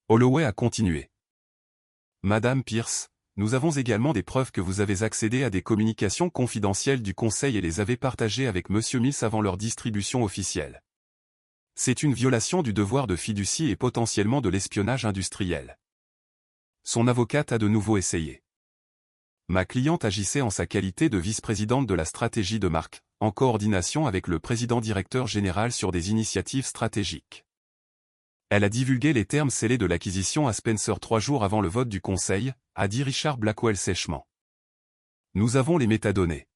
Holloway a continué. Madame Pierce, nous avons également des preuves que vous avez accédé à des communications confidentielles du Conseil et les avez partagées avec Monsieur Mills avant leur distribution officielle. C'est une violation du devoir de fiducie et potentiellement de l'espionnage industriel. Son avocate a de nouveau essayé. Ma cliente agissait en sa qualité de vice-présidente de la stratégie de marque, en coordination avec le président-directeur général sur des initiatives stratégiques. Elle a divulgué les termes scellés de l'acquisition à Spencer 3 jours avant le vote du Conseil, a dit Richard Blackwell sèchement. Nous avons les métadonnées.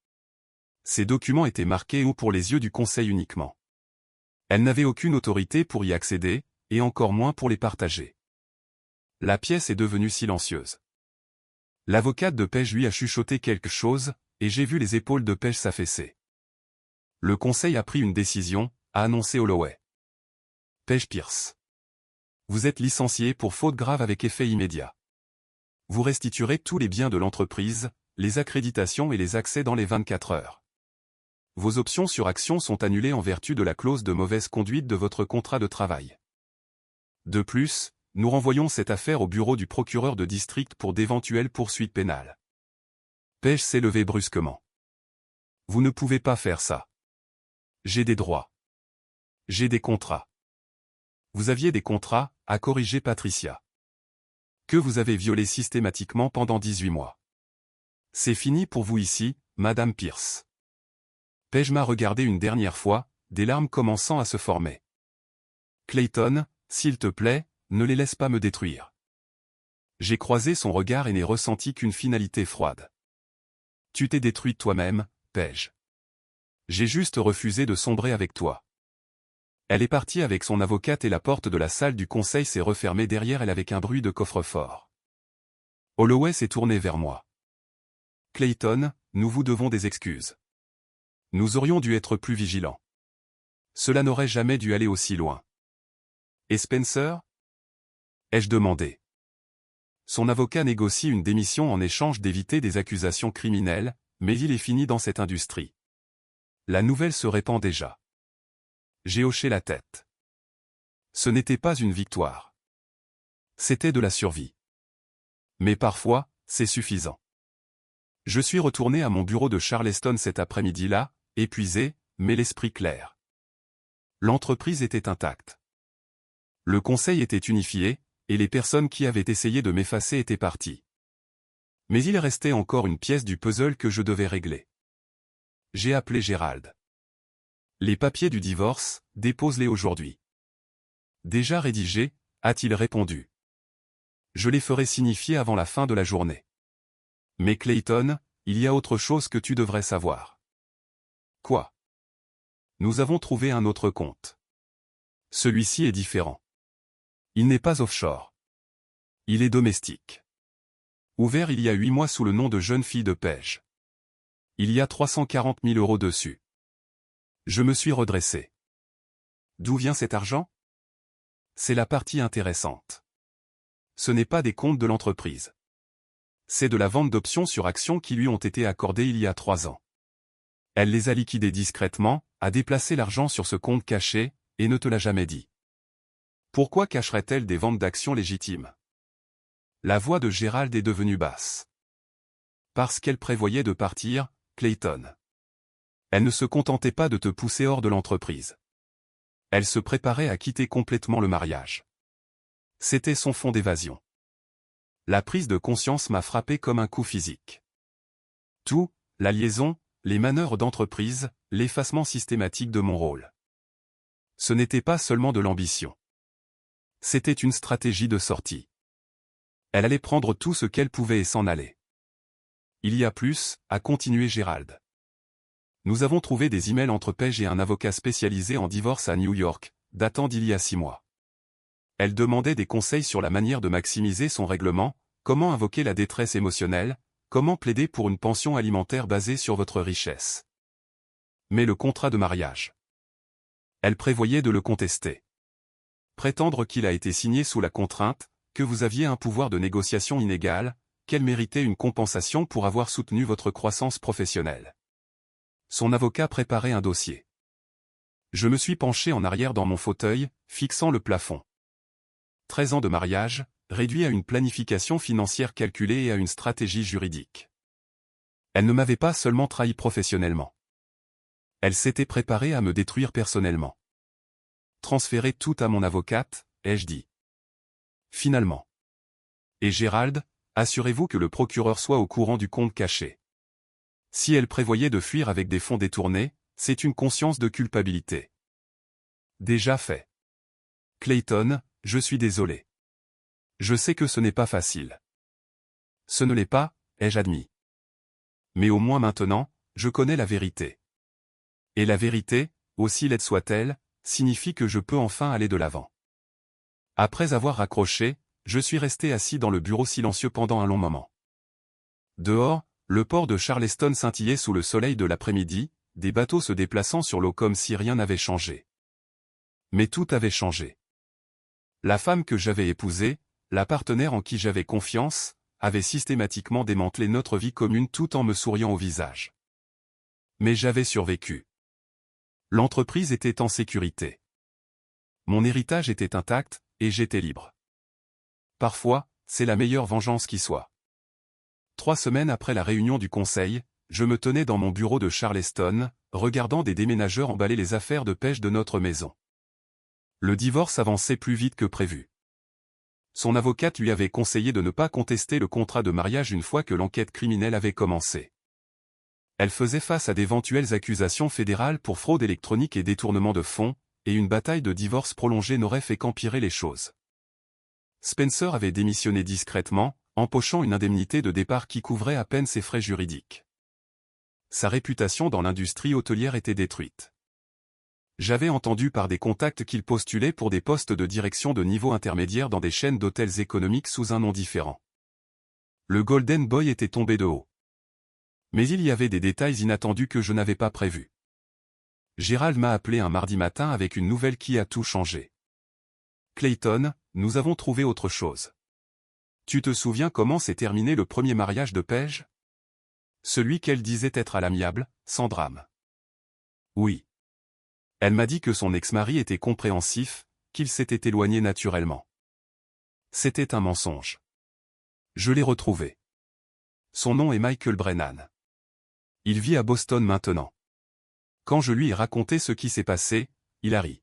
Ces documents étaient marqués ou pour les yeux du Conseil uniquement. Elle n'avait aucune autorité pour y accéder, et encore moins pour les partager. La pièce est devenue silencieuse. L'avocate de Paige lui a chuchoté quelque chose, et j'ai vu les épaules de Paige s'affaisser. Le Conseil a pris une décision, a annoncé Holloway. Paige Pierce. Vous êtes licencié pour faute grave avec effet immédiat. Vous restituerez tous les biens de l'entreprise, les accréditations et les accès dans les 24 heures. Vos options sur actions sont annulées en vertu de la clause de mauvaise conduite de votre contrat de travail. De plus, nous renvoyons cette affaire au bureau du procureur de district pour d'éventuelles poursuites pénales. Paige s'est levée brusquement. Vous ne pouvez pas faire ça. J'ai des droits. J'ai des contrats. Vous aviez des contrats, a corrigé Patricia. Que vous avez violés systématiquement pendant 18 mois. C'est fini pour vous ici, Madame Pierce. Paige m'a regardé une dernière fois, des larmes commençant à se former. Clayton, s'il te plaît, ne les laisse pas me détruire. J'ai croisé son regard et n'ai ressenti qu'une finalité froide. Tu t'es détruite toi-même, Paige. J'ai juste refusé de sombrer avec toi. Elle est partie avec son avocate et la porte de la salle du conseil s'est refermée derrière elle avec un bruit de coffre-fort. Holloway s'est tourné vers moi. Clayton, nous vous devons des excuses. Nous aurions dû être plus vigilants. Cela n'aurait jamais dû aller aussi loin. Et Spencer ? Ai-je demandé. Son avocat négocie une démission en échange d'éviter des accusations criminelles, mais il est fini dans cette industrie. La nouvelle se répand déjà. J'ai hoché la tête. Ce n'était pas une victoire. C'était de la survie. Mais parfois, c'est suffisant. Je suis retourné à mon bureau de Charleston cet après-midi-là, épuisé, mais l'esprit clair. L'entreprise était intacte. Le conseil était unifié, et les personnes qui avaient essayé de m'effacer étaient parties. Mais il restait encore une pièce du puzzle que je devais régler. J'ai appelé Gérald. Les papiers du divorce, dépose-les aujourd'hui. Déjà rédigés, a-t-il répondu. Je les ferai signifier avant la fin de la journée. Mais Clayton, il y a autre chose que tu devrais savoir. Quoi? Nous avons trouvé un autre compte. Celui-ci est différent. Il n'est pas offshore. Il est domestique. Ouvert il y a 8 mois sous le nom de jeune fille de pêche. Il y a 340 000 € dessus. Je me suis redressé. D'où vient cet argent? C'est la partie intéressante. Ce n'est pas des comptes de l'entreprise. C'est de la vente d'options sur actions qui lui ont été accordées il y a 3 ans. Elle les a liquidées discrètement, a déplacé l'argent sur ce compte caché, et ne te l'a jamais dit. Pourquoi cacherait-elle des ventes d'actions légitimes? La voix de Gérald est devenue basse. Parce qu'elle prévoyait de partir, Clayton. Elle ne se contentait pas de te pousser hors de l'entreprise. Elle se préparait à quitter complètement le mariage. C'était son fond d'évasion. La prise de conscience m'a frappé comme un coup physique. Tout, la liaison, les manœuvres d'entreprise, l'effacement systématique de mon rôle. Ce n'était pas seulement de l'ambition. C'était une stratégie de sortie. Elle allait prendre tout ce qu'elle pouvait et s'en aller. Il y a plus, a continué Gérald. Nous avons trouvé des emails entre Paige et un avocat spécialisé en divorce à New York, datant d'il y a 6 mois. Elle demandait des conseils sur la manière de maximiser son règlement, comment invoquer la détresse émotionnelle, comment plaider pour une pension alimentaire basée sur votre richesse. Mais le contrat de mariage. Elle prévoyait de le contester. Prétendre qu'il a été signé sous la contrainte, que vous aviez un pouvoir de négociation inégal, qu'elle méritait une compensation pour avoir soutenu votre croissance professionnelle. Son avocat préparait un dossier. Je me suis penché en arrière dans mon fauteuil, fixant le plafond. 13 ans de mariage, réduit à une planification financière calculée et à une stratégie juridique. Elle ne m'avait pas seulement trahi professionnellement. Elle s'était préparée à me détruire personnellement. Transférer tout à mon avocate, ai-je dit. Finalement. Et Gérald, assurez-vous que le procureur soit au courant du compte caché. Si elle prévoyait de fuir avec des fonds détournés, c'est une conscience de culpabilité. Déjà fait. Clayton, je suis désolé. Je sais que ce n'est pas facile. Ce ne l'est pas, ai-je admis. Mais au moins maintenant, je connais la vérité. Et la vérité, aussi laide soit-elle, signifie que je peux enfin aller de l'avant. Après avoir raccroché, je suis resté assis dans le bureau silencieux pendant un long moment. Dehors, le port de Charleston scintillait sous le soleil de l'après-midi, des bateaux se déplaçant sur l'eau comme si rien n'avait changé. Mais tout avait changé. La femme que j'avais épousée, la partenaire en qui j'avais confiance, avait systématiquement démantelé notre vie commune tout en me souriant au visage. Mais j'avais survécu. L'entreprise était en sécurité. Mon héritage était intact, et j'étais libre. Parfois, c'est la meilleure vengeance qui soit. 3 semaines après la réunion du conseil, je me tenais dans mon bureau de Charleston, regardant des déménageurs emballer les affaires de pêche de notre maison. Le divorce avançait plus vite que prévu. Son avocate lui avait conseillé de ne pas contester le contrat de mariage une fois que l'enquête criminelle avait commencé. Elle faisait face à d'éventuelles accusations fédérales pour fraude électronique et détournement de fonds, et une bataille de divorce prolongée n'aurait fait qu'empirer les choses. Spencer avait démissionné discrètement, empochant une indemnité de départ qui couvrait à peine ses frais juridiques. Sa réputation dans l'industrie hôtelière était détruite. J'avais entendu par des contacts qu'il postulait pour des postes de direction de niveau intermédiaire dans des chaînes d'hôtels économiques sous un nom différent. Le Golden Boy était tombé de haut. Mais il y avait des détails inattendus que je n'avais pas prévus. Gérald m'a appelé un mardi matin avec une nouvelle qui a tout changé. Clayton, nous avons trouvé autre chose. Tu te souviens comment s'est terminé le premier mariage de Paige? Celui qu'elle disait être à l'amiable, sans drame. Oui. Elle m'a dit que son ex-mari était compréhensif, qu'il s'était éloigné naturellement. C'était un mensonge. Je l'ai retrouvé. Son nom est Michael Brennan. Il vit à Boston maintenant. Quand je lui ai raconté ce qui s'est passé, il a ri.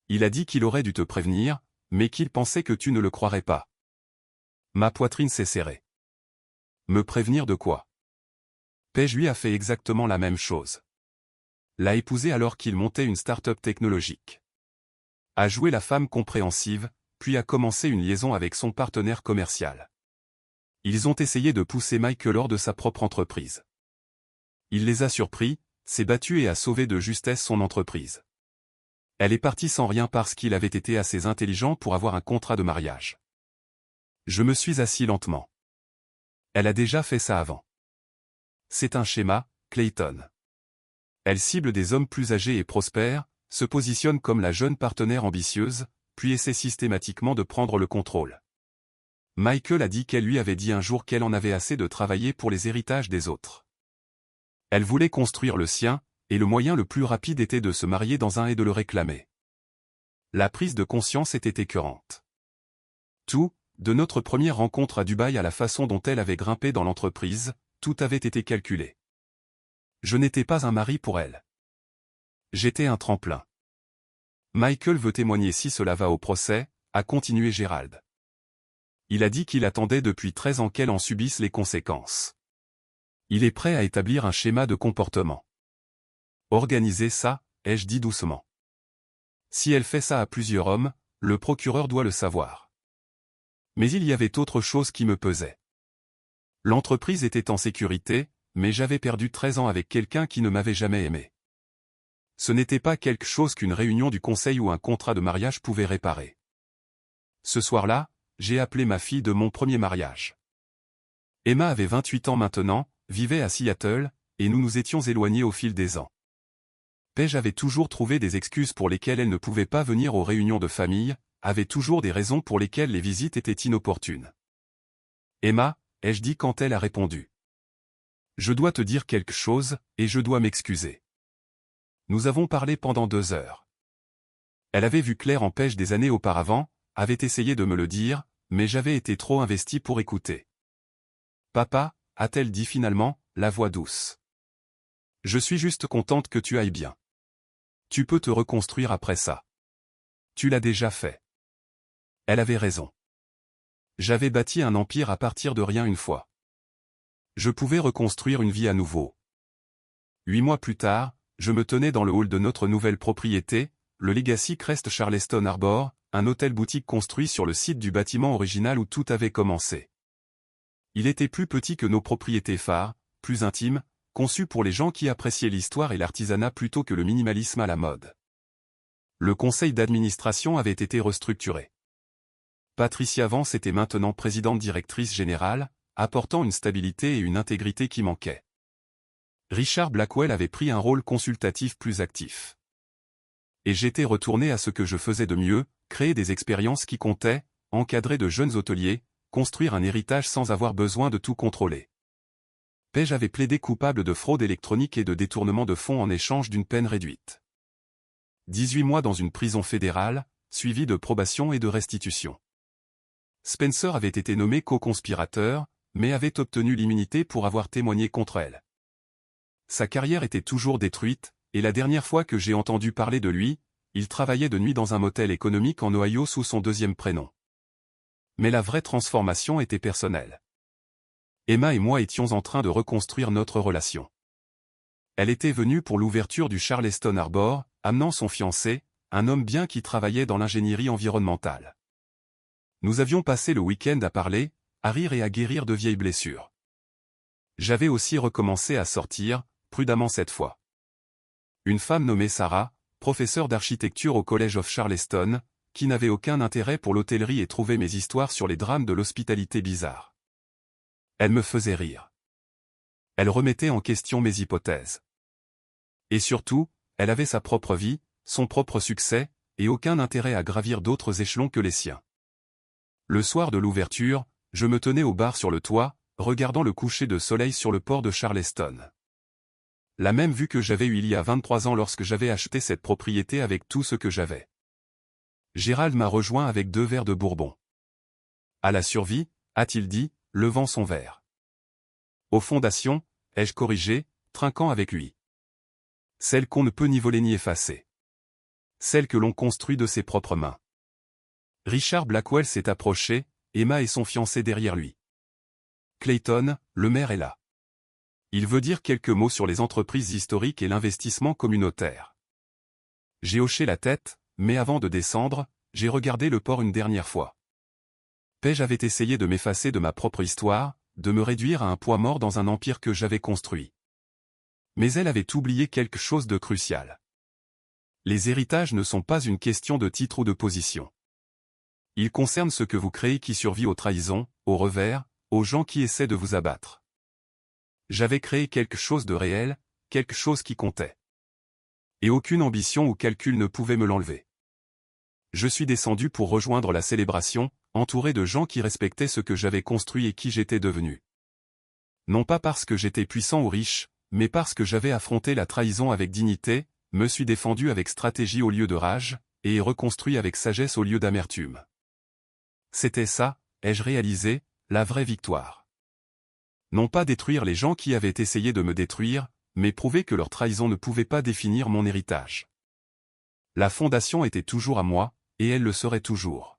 Il a dit qu'il aurait dû te prévenir, mais qu'il pensait que tu ne le croirais pas. Ma poitrine s'est serrée. Me prévenir de quoi? Paige lui a fait exactement la même chose. L'a épousé alors qu'il montait une start-up technologique. A joué la femme compréhensive, puis a commencé une liaison avec son partenaire commercial. Ils ont essayé de pousser Michael hors de sa propre entreprise. Il les a surpris, s'est battu et a sauvé de justesse son entreprise. Elle est partie sans rien parce qu'il avait été assez intelligent pour avoir un contrat de mariage. Je me suis assis lentement. Elle a déjà fait ça avant. C'est un schéma, Clayton. Elle cible des hommes plus âgés et prospères, se positionne comme la jeune partenaire ambitieuse, puis essaie systématiquement de prendre le contrôle. Michael a dit qu'elle lui avait dit un jour qu'elle en avait assez de travailler pour les héritages des autres. Elle voulait construire le sien, et le moyen le plus rapide était de se marier dans un et de le réclamer. La prise de conscience était écœurante. Tout, de notre première rencontre à Dubaï à la façon dont elle avait grimpé dans l'entreprise, tout avait été calculé. Je n'étais pas un mari pour elle. J'étais un tremplin. Michael veut témoigner si cela va au procès, a continué Gérald. Il a dit qu'il attendait depuis 13 ans qu'elle en subisse les conséquences. Il est prêt à établir un schéma de comportement. Organiser ça, ai-je dit doucement. Si elle fait ça à plusieurs hommes, le procureur doit le savoir. Mais il y avait autre chose qui me pesait. L'entreprise était en sécurité, mais j'avais perdu 13 ans avec quelqu'un qui ne m'avait jamais aimé. Ce n'était pas quelque chose qu'une réunion du conseil ou un contrat de mariage pouvait réparer. Ce soir-là, j'ai appelé ma fille de mon premier mariage. Emma avait 28 ans maintenant, vivait à Seattle, et nous nous étions éloignés au fil des ans. Paige avait toujours trouvé des excuses pour lesquelles elle ne pouvait pas venir aux réunions de famille, avait toujours des raisons pour lesquelles les visites étaient inopportunes. Emma, ai-je dit quand elle a répondu. Je dois te dire quelque chose, et je dois m'excuser. Nous avons parlé pendant 2 heures. Elle avait vu clair en Paige des années auparavant, avait essayé de me le dire, mais j'avais été trop investi pour écouter. Papa, a-t-elle dit finalement, la voix douce. Je suis juste contente que tu ailles bien. Tu peux te reconstruire après ça. Tu l'as déjà fait. Elle avait raison. J'avais bâti un empire à partir de rien une fois. Je pouvais reconstruire une vie à nouveau. 8 mois plus tard, je me tenais dans le hall de notre nouvelle propriété, le Legacy Crest Charleston Harbor, un hôtel-boutique construit sur le site du bâtiment original où tout avait commencé. Il était plus petit que nos propriétés phares, plus intime, conçu pour les gens qui appréciaient l'histoire et l'artisanat plutôt que le minimalisme à la mode. Le conseil d'administration avait été restructuré. Patricia Vance était maintenant présidente directrice générale, apportant une stabilité et une intégrité qui manquaient. Richard Blackwell avait pris un rôle consultatif plus actif. Et j'étais retourné à ce que je faisais de mieux, créer des expériences qui comptaient, encadrer de jeunes hôteliers, construire un héritage sans avoir besoin de tout contrôler. Paige avait plaidé coupable de fraude électronique et de détournement de fonds en échange d'une peine réduite. 18 mois dans une prison fédérale, suivi de probation et de restitution. Spencer avait été nommé co-conspirateur, mais avait obtenu l'immunité pour avoir témoigné contre elle. Sa carrière était toujours détruite, et la dernière fois que j'ai entendu parler de lui, il travaillait de nuit dans un motel économique en Ohio sous son deuxième prénom. Mais la vraie transformation était personnelle. Emma et moi étions en train de reconstruire notre relation. Elle était venue pour l'ouverture du Charleston Harbor, amenant son fiancé, un homme bien qui travaillait dans l'ingénierie environnementale. Nous avions passé le week-end à parler, à rire et à guérir de vieilles blessures. J'avais aussi recommencé à sortir, prudemment cette fois. Une femme nommée Sarah, professeure d'architecture au College of Charleston, qui n'avait aucun intérêt pour l'hôtellerie et trouvait mes histoires sur les drames de l'hospitalité bizarres. Elle me faisait rire. Elle remettait en question mes hypothèses. Et surtout, elle avait sa propre vie, son propre succès, et aucun intérêt à gravir d'autres échelons que les siens. Le soir de l'ouverture, je me tenais au bar sur le toit, regardant le coucher de soleil sur le port de Charleston. La même vue que j'avais eue il y a 23 ans lorsque j'avais acheté cette propriété avec tout ce que j'avais. Gérald m'a rejoint avec 2 verres de bourbon. À la survie, a-t-il dit, levant son verre. Aux fondations, ai-je corrigé, trinquant avec lui. Celles qu'on ne peut ni voler ni effacer. Celles que l'on construit de ses propres mains. Richard Blackwell s'est approché, Emma et son fiancé derrière lui. Clayton, le maire est là. Il veut dire quelques mots sur les entreprises historiques et l'investissement communautaire. J'ai hoché la tête, mais avant de descendre, j'ai regardé le port une dernière fois. Paige avait essayé de m'effacer de ma propre histoire, de me réduire à un poids mort dans un empire que j'avais construit. Mais elle avait oublié quelque chose de crucial. Les héritages ne sont pas une question de titre ou de position. Ils concernent ce que vous créez qui survit aux trahisons, aux revers, aux gens qui essaient de vous abattre. J'avais créé quelque chose de réel, quelque chose qui comptait. Et aucune ambition ou calcul ne pouvait me l'enlever. Je suis descendu pour rejoindre la célébration, entouré de gens qui respectaient ce que j'avais construit et qui j'étais devenu. Non pas parce que j'étais puissant ou riche, mais parce que j'avais affronté la trahison avec dignité, me suis défendu avec stratégie au lieu de rage, et reconstruit avec sagesse au lieu d'amertume. C'était ça, ai-je réalisé, la vraie victoire. Non pas détruire les gens qui avaient essayé de me détruire, mais prouver que leur trahison ne pouvait pas définir mon héritage. La fondation était toujours à moi, et elle le serait toujours.